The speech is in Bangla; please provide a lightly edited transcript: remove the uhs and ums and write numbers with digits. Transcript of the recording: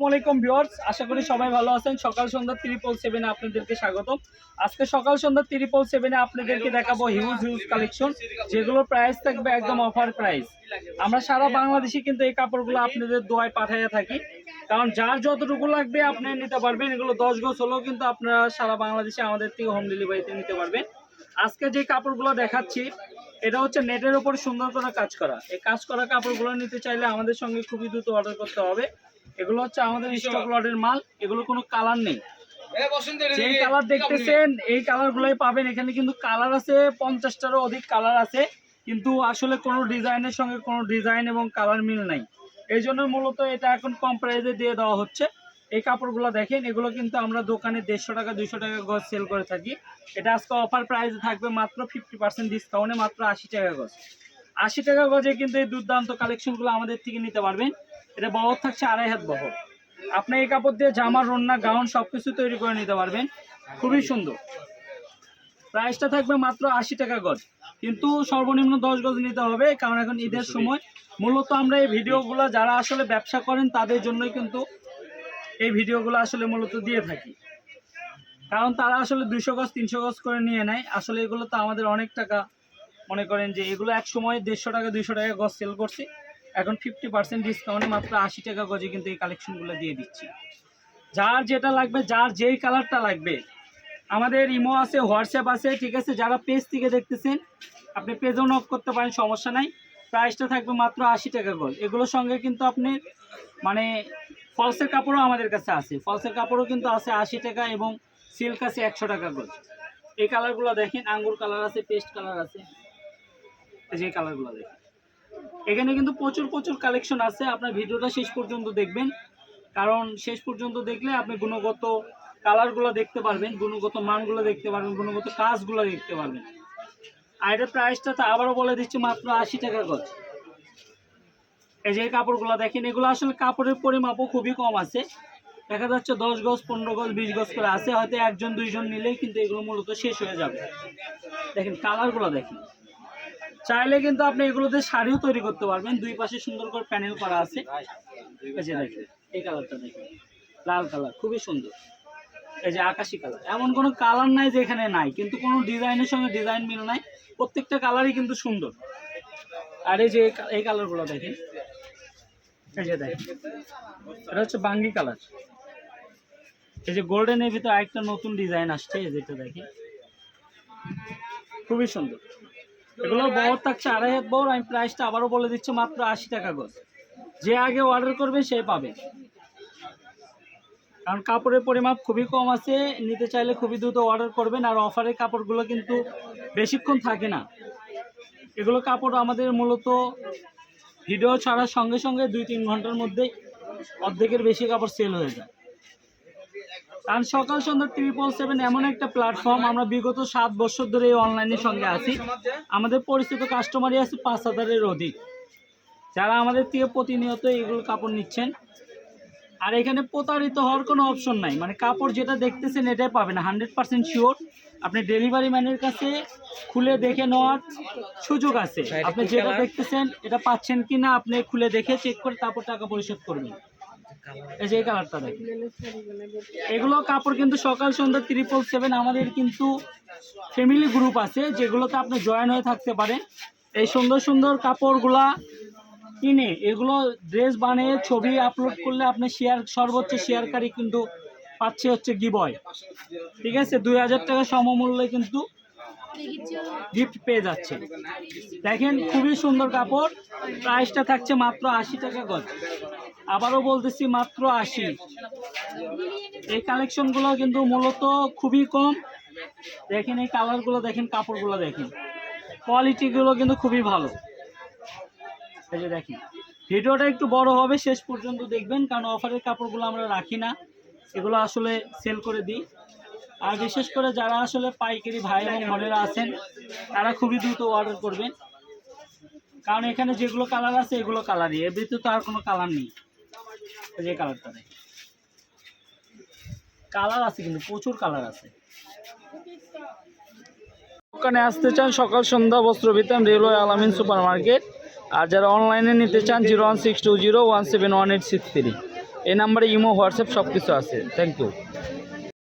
আসসালামাইকুম ভিউয়ার্স, আশা করি সবাই ভালো আছেন। সকাল সন্ধ্যা 777 আপনাদেরকে স্বাগতম। আজকে সকাল সন্ধ্যা 777 আপনাদেরকে দেখাবো হিউজ কালেকশন, যেগুলোর প্রাইস থাকবে একদম অফার প্রাইস। আমরা সারা বাংলাদেশে কিন্তু এই কাপড়গুলো আপনাদের দোয়ায় পাঠাইয়া থাকি, কারণ যার যতটুকু লাগবে আপনি নিতে পারবেন। এগুলো 10 গজ হলেও কিন্তু আপনারা সারা বাংলাদেশে আমাদের থেকে হোম ডেলিভারিতে নিতে পারবেন। আজকে যে কাপড়গুলো দেখাচ্ছি এটা হচ্ছে নেটের উপর সুন্দর করে কাজ করা। এই কাজ করা কাপড়গুলো নিতে চাইলে আমাদের সঙ্গে খুবই দ্রুত অর্ডার করতে হবে। এগুলো হচ্ছে আমাদের স্টক লটের মাল, এগুলো কোনো কালার নেই। যেই কালার দেখতেছেন এই কালারগুলোই পাবেন। এখানে কিন্তু কালার আছে 50টারও অধিক কালার আছে, কিন্তু আসলে কোনো ডিজাইনের সঙ্গে কোনো ডিজাইন এবং কালার মিল নাই। এই জন্য মূলত এটা এখন কম প্রাইসে দিয়ে দেওয়া হচ্ছে। এই কাপড়গুলো দেখেন, এগুলো কিন্তু আমরা দোকানে 150 টাকা 200 টাকা গজ সেল করে থাকি। এটা আজকে অফার প্রাইসে থাকবে মাত্র 50% ডিসকাউন্টে, মাত্র 80 টাকা গজ। 80 টাকা গজে কিন্তু এই দুর্দান্ত কালেকশনগুলো আমাদের থেকে নিতে পারবেন। এটা বহর থাকছে 2.5 হাত বহর। আপনি এই কাপড় দিয়ে জামা, রন্না, গাউন সবকিছু তৈরি করে নিতে পারবেন। খুবই সুন্দর। প্রাইসটা থাকবে মাত্র 80 টাকা গজ, কিন্তু সর্বনিম্ন 10 গজ নিতে হবে, কারণ এখন ঈদের সময়। মূলত আমরা এই ভিডিওগুলো যারা আসলে ব্যবসা করেন তাদের জন্যই কিন্তু এই ভিডিওগুলো আসলে মূলত দিয়ে থাকি, কারণ তারা আসলে 200 গজ 300 গজ করে নিয়ে নেয়। আসলে এগুলো তো আমাদের অনেক টাকা, মনে করেন যে এগুলো এক সময় 150 টাকা 200 টাকা গজ সেল করছি, এখন 50% ডিসকাউন্টে মাত্র 80 টাকা গজে কিন্তু এই কালেকশনগুলো দিয়ে দিচ্ছি। যার যেটা লাগবে, যার যেই কালারটা লাগবে, আমাদের ইমো আছে, হোয়াটসঅ্যাপ আছে, ঠিক আছে। যারা পেজ থেকে দেখতেছেন আপনি পেজও নক করতে পারেন, সমস্যা নাই। প্রাইসটা থাকবে মাত্র 80 টাকা গজ। এগুলোর সঙ্গে কিন্তু আপনি মানে ফলসের কাপড়ও আমাদের কাছে আছে, ফলসের কাপড়ও কিন্তু আছে 80 টাকা, এবং সিল্ক আছে 100 টাকা গজ। এই কালারগুলো দেখেন, আঙ্গুর কালার আছে, পেস্ট কালার আছে, যে কালারগুলো দেখেন। এখানে কিন্তু প্রচুর কালেকশন আছে। আপনার ভিডিওটা শেষ পর্যন্ত দেখবেন, কারণ শেষ পর্যন্ত দেখলে আপনি গুণগত কালারগুলো দেখতে পারবেন, গুণগত মানগুলো দেখতে পারবেন, গুণগত কাজগুলো দেখতে পারবেন। আর এটার প্রাইসটা তো আবারও বলে দিচ্ছি, মাত্র 80 টাকা গজ। এই যে কাপড়গুলো দেখেন, এগুলো আসলে কাপড়ের পরিমাপও খুবই কম আছে। দেখা যাচ্ছে 10 গজ 15 গজ 20 গজ করে আছে, হয়তো একজন দুইজন নিলেই কিন্তু এগুলো মূলত শেষ হয়ে যাবে। দেখেন কালারগুলো দেখেন। চাইলে কিন্তু আপনি এগুলোতে শাড়িও তৈরি করতে পারবেন। দুই পাশে সুন্দর করে প্যানেল করা আছে। এই যে দেখেন, এই কালারটা দেখেন, লাল কালার, খুবই সুন্দর। এই যে আকাশি কালার, এমন কোনো কালার নাই যে এখানে নাই, কিন্তু কোনো ডিজাইনের সঙ্গে ডিজাইন মিল নাই। প্রত্যেকটা কালারই কিন্তু সুন্দর। আর এই যে এই কালারগুলো দেখেন, এই যে দেখেন, এটা হচ্ছে বাঙ্গি কালার। এই যে গোল্ডেনের ভিতরে আরেকটা নতুন ডিজাইন আসছে, এই যেটা দেখেন, খুবই সুন্দর। এগুলো বহর থাকছে 2.5 হাত বহর। আমি প্রাইসটা আবারও বলে দিচ্ছি, মাত্র 80 টাকা গজ। যে আগে অর্ডার করবে সে পাবে, কারণ কাপড়ের পরিমাপ খুবই কম আছে। নিতে চাইলে খুবই দ্রুত অর্ডার করবেন। আর অফারের কাপড়গুলো কিন্তু বেশিক্ষণ থাকে না। এগুলো কাপড় আমাদের মূলত ভিডিও ছাড়ার সঙ্গে সঙ্গে 2-3 ঘন্টার মধ্যে অর্ধেকের বেশি কাপড় সেল হয়ে যায়। কারণ সকাল সন্ধ্যা 777 এমন একটা প্ল্যাটফর্ম, আমরা বিগত 7 বছর ধরে এই অনলাইনের সঙ্গে আছি। আমাদের পরিচিত কাস্টমারই আছে 5000-এর অধিক, যারা আমাদের থেকে প্রতিনিয়ত এগুলো কাপড় নিচ্ছেন। আর এখানে প্রতারিত হওয়ার কোনো অপশন নাই, মানে কাপড় যেটা দেখতেছেন এটাই পাবেন 100% শিওর। আপনি ডেলিভারি ম্যানের কাছে খুলে দেখে নেওয়ার সুযোগ আছে। আপনি যেটা দেখতেছেন এটা পাচ্ছেন কিনা আপনি খুলে দেখে চেক করে তারপর টাকা পরিশোধ করবেন। এই যে এই কালারটা দেখেন, এগুলো কাপড় কিন্তু সকাল সন্ধ্যা 777 আমাদের কিন্তু ফ্যামিলি গ্রুপ আছে, যেগুলোতে আপনি জয়েন হয়ে থাকতে পারেন। এই সুন্দর কাপড়গুলা কিনে এগুলো ড্রেস বানিয়ে ছবি আপলোড করলে আপনি সর্বোচ্চ শেয়ারকারী কিন্তু পাচ্ছে হচ্ছে গিভওয়ে, ঠিক আছে। 2000 টাকা সমমূল্যে কিন্তু গিফট পেয়ে যাচ্ছে। দেখেন খুবই সুন্দর কাপড়। প্রাইসটা থাকছে মাত্র 80 টাকা গজ। আবারও বলতেছি, মাত্র 80। এই কালেকশনগুলো কিন্তু মূলত খুবই কম। দেখেন এই কালারগুলো দেখেন, কাপড়গুলো দেখেন, কোয়ালিটিগুলো কিন্তু খুবই ভালো। এই যে দেখেন, ভিডিওটা একটু বড় হবে, শেষ পর্যন্ত দেখবেন, কারণ অফারের কাপড়গুলো আমরা রাখি না, এগুলো আসলে সেল করে দিই। আর বিশেষ করে যারা আসলে পাইকারি ভাই এবং বোনেরা আছেন তারা খুবই দ্রুত অর্ডার করবেন, কারণ এখানে যেগুলো কালার আছে এগুলো কালারই, এর ভিতরে তো আর কোনো কালার নেই। যে কালারটা দেখেন, কালার আছে কিন্তু প্রচুর কালার আছে। দোকানে আসতে চান সকাল সন্ধ্যা বস্ত্র বিতান, রেলওয়ে আলামিন সুপার মার্কেট। আর যারা অনলাইনে নিতে চান 01620171863। এই নাম্বারে ইমো হোয়াটসঅ্যাপ সব কিছু আছে। Thank you.